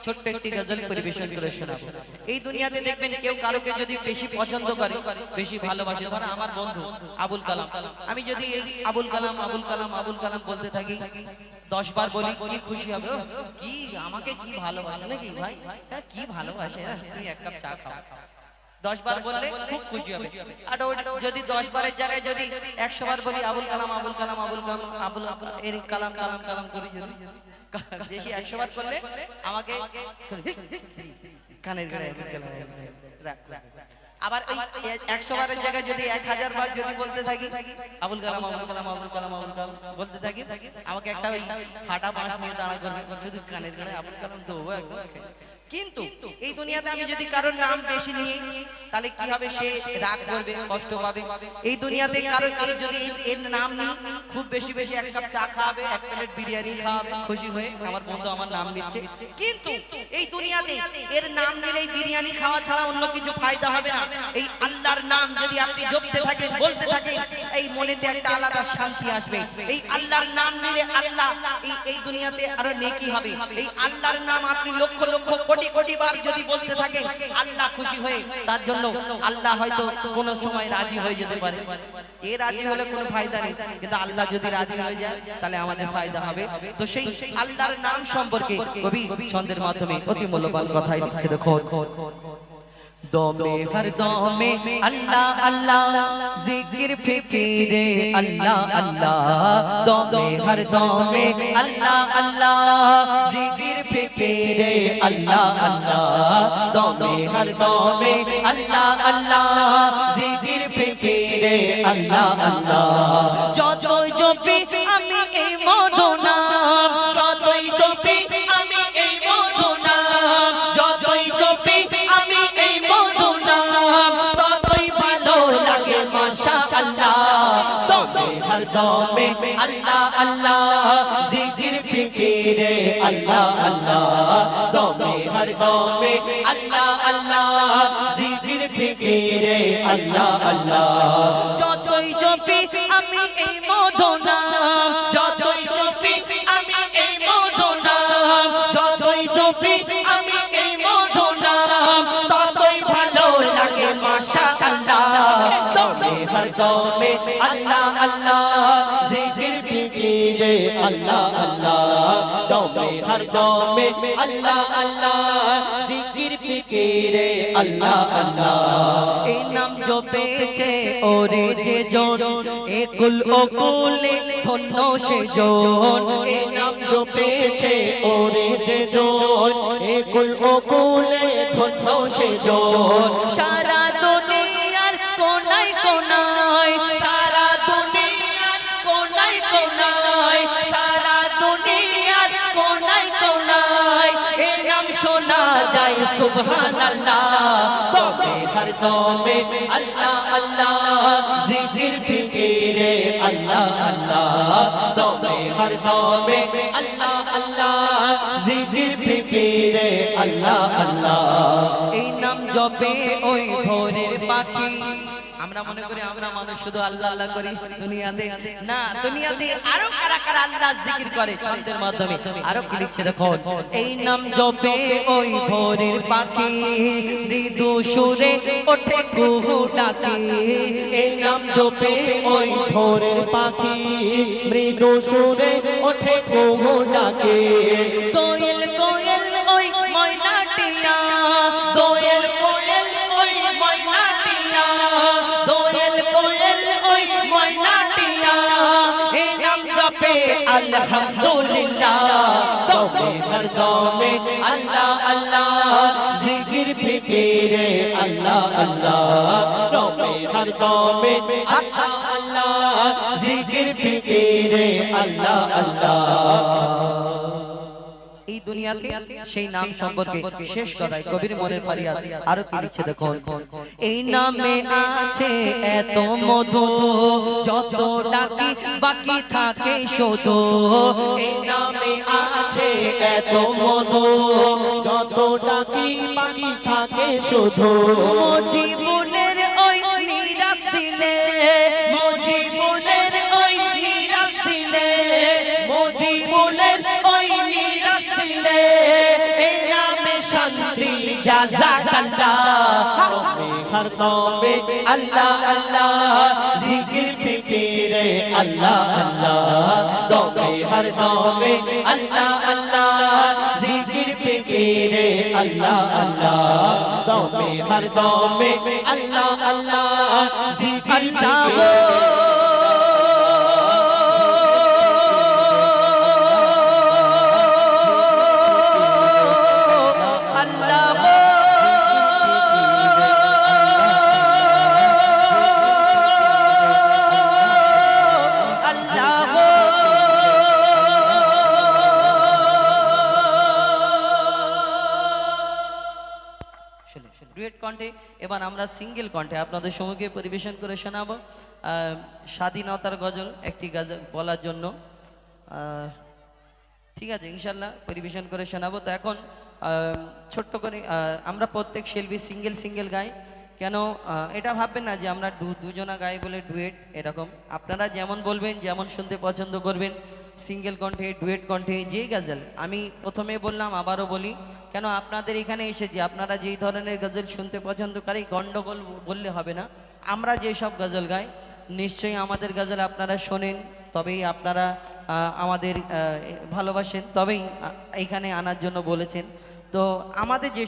ছোট্ট একটি গজল পরিবেশন করে শোনাবো। এই দুনিয়াতে দেখবেন কেউ কারোকে যদি বেশি পছন্দ করে, বেশি ভালোবাসে, ধরো আমার বন্ধু আবুল কালাম, আমি যদি এই আবুল কালাম আবুল কালাম আবুল কালাম বলতে থাকি 10 বার বলি, কি খুশি হবে, কি আমাকে কি ভালোবাসে নাকি ভাই, হ্যাঁ কি ভালোবাসে, তুই এক কাপ চা খাও, 10 বার বললে খুব খুশি হবে। আর যদি 10 বারের জায়গায় যদি 100 বার বলি আবুল কালাম আবুল কালাম আবুল কালাম আবুল এর কালাম কালাম কালাম করে যদি বেশি 100 বার করলে আমাকে কানের গায়ে রাখ। আবার এই 100 বারের জায়গায় যদি 1000 বার যদি বলতে থাকি আবুল কালাম আবুল কালাম আবুল কালাম আবুল কালাম বলতে থাকি, আমাকে একটা ওই ফাটা বাঁশ নিয়ে দাঁড়া করবে, শুধু কানের গায়ে আবুল কালাম দেবো একদম। কিন্তু এই দুনিয়াতে আমি যদি কারোর নাম বেশি নিই তাহলে কি হবে, সে রাগ করবে, কষ্ট পাবে। এই দুনিয়াতে কারোর যদি এর নাম নিই খুব বেশি বেশি এক কাপ চা খাওয়াবে, এক প্লেট বিরিয়ানি খাওয়াবে খুশি হয়ে, আমার বন্ধু আমার নাম নিচ্ছে। কিন্তু এই দুনিয়াতে এর নাম নিলেই বিরিয়ানি খাওয়া ছাড়া অন্য কিছু ফায়দা হবে না। এই আল্লাহর নাম যদি আপনি জপতে থাকেন, বলতে থাকেন, এই মনেতে একটা আলাদা শান্তি আসবে। এই আল্লাহর নাম নিলে আল্লাহ এই দুনিয়াতে আরো নেকি হবে। এই আল্লাহর নাম আপনি লক্ষ লক্ষ কোটি কোটি বার যদি বলতে থাকেন, আল্লাহ খুশি হয়ে তার জন্য আল্লাহ হয়তো কোন সময় রাজি হয়ে যেতে পারে। এ রাজি হলে কোনো ফায়দা নেই, কিন্তু আল্লাহ যদি রাজি হয়ে যায় তাহলে আমাদের ফায়দা হবে। তো সেই আল্লাহর নাম সম্পর্কে কবি ছন্দের মাধ্যমে অতি মূল্যবান কথাই লিখছে, দেখো। দমে হর দমে আল্লাহ আল্লাহ, জিকির ফিকিরে আল্লাহ আল্লাহ, দমে হর দমে আল্লাহ আল্লাহ, জিকির ফিকিরে আল্লাহ আল্লাহ, দমে হর দমে আল্লাহ আল্লাহ, জিকির ফিকিরে আল্লাহ আল্লাহ। যতই জপি আমি এই মধু নাম, যতই জপি আমি এই মধু নাম, যতই জপি আমি এই মধু নাম, ততই ভালো লাগে মাশাআল্লাহ। দমে হর দমে আল্লাহ আল্লাহ, জিকির ফিকিরে আল্লাহ আল্লাহ, দমে হর দমে আল্লাহ আল্লাহ, জিকির ফিকিরে আল্লাহ আল্লাহ। যতই জপি আমি এই মধু নাম, যতই জপি আমি এই মধু নাম, যতই জপি আমি এই মধু নাম, ততই ভালো লাগে মাশাআল্লাহ। দমে হর দমে আল্লাহ আল্লাহ, জিকির ফিকিরে আল্লাহ আল্লাহ, দমে হর দমে আল্লাহ আল্লাহ, জিকির ফিকিরে আল্লাহ আল্লাহ। এই নাম জপেছে ওরে যে জন, একুল ওকুলে ধন্য সে জন। এই নাম জপেছে ওরে যে জন, একুল ওকুলে ধন্য সে জন। সারা দুনিয়ার কোনায় কোনায়, সারা দুনিয়ার কোনায় কোনায়, সারা দুনিয়ার কোনায় কোনায় এই নাম শোনা যায় সুবহানাল্লাহ। দমে হর দমে আল্লাহ আল্লাহ, জিকির ফিকিরে আল্লাহ আল্লাহ, দমে হর দমে আল্লাহ আল্লাহ, জিকির ফিকিরে আল্লাহ আল্লাহ। এই নাম জপে ওই ভোরের পাখি, আমরা মনে করি আমরা মানুষ শুধু আল্লাহ আল্লাহ করি দুনিয়াতে, না দুনিয়াতে আরো কারা কারা আল্লাহ জিকির করে ছন্দের মাধ্যমে। আরো কি লিখছে দেখো। এই নাম জপে ওই ভোরের পাখি, মৃদু সুরে ওঠে কুহু ডাকি। এই নাম জপে ওই ভোরের পাখি, মৃদু সুরে ওঠে কুহু ডাকি। দোয়েল কোয়েল ওই ময়নাটিয়া, দোয়েল কোয়েল ওই ময়নাটিয়া, দোয়েল কোয়েল ওই ময়নাটিয়া এই নাম জপে আলহামদুলিল্লাহ। দমে হর দমে আল্লাহ আল্লাহ, জিকির ফিকিরে আল্লাহ আল্লাহ, দমে হর দমে আল্লাহ আল্লাহ, জিকির ফিকিরে আল্লাহ আল্লাহ। এই দুনিয়াতে সেই নাম সম্পর্কে শেষ কথায় কবির মনের ফারিয়াদ আরো কি লিখছে দেখো। এই নামে আছে এত মধু, যত ডাকি বাকি থাকে শুধু। এই নামে আছে এত মধু, যত ডাকি বাকি থাকে শুধু। জীবনের ওই নিরাশ দিলে, জীবনের ওই নিরাশ দিলে, জীবনের ওই নিরাশ দিলে, এই জাযাকাল্লাহ তুমি হর দমে আল্লাহ আল্লাহ জিকির ফিকিরে আল্লাহ আল্লাহ দমে হর দমে আল্লাহ আল্লাহ জিকির ফিকিরে আল্লাহ আল্লাহ দমে হর দমে আল্লাহ আল্লাহ জিকির ফিকিরে ডুয়েট কণ্ঠে এবার আমরা সিঙ্গেল কণ্ঠে আপনাদের সম্মুখে পরিবেশন করে শোনাবো স্বাধীনতার গজল একটি গজল বলার জন্য ঠিক আছে ইনশাল্লাহ পরিবেশন করে শোনাবো। তো এখন ছোট্ট করে আমরা প্রত্যেক শিল্পী সিঙ্গেল সিঙ্গেল গাই, কেন এটা ভাববেন না যে আমরা দুজনা গাই বলে ডুয়েট, এরকম আপনারা যেমন বলবেন যেমন শুনতে পছন্দ করবেন সিঙ্গেল কণ্ঠে ডুয়েট কণ্ঠে যেই গজল। আমি প্রথমে বললাম আবারও বলি, কেন আপনাদের এখানে এসেছি আপনারা যেই ধরনের গজল শুনতে পছন্দ করেন গন্ডগোল বললে হবে না। আমরা যেসব গজল গাই নিশ্চয়ই আমাদের গজল আপনারা শোনেন, তবেই আপনারা আমাদের ভালোবাসেন, তবেই এইখানে আনার জন্য বলেছেন। তো আমাদের যে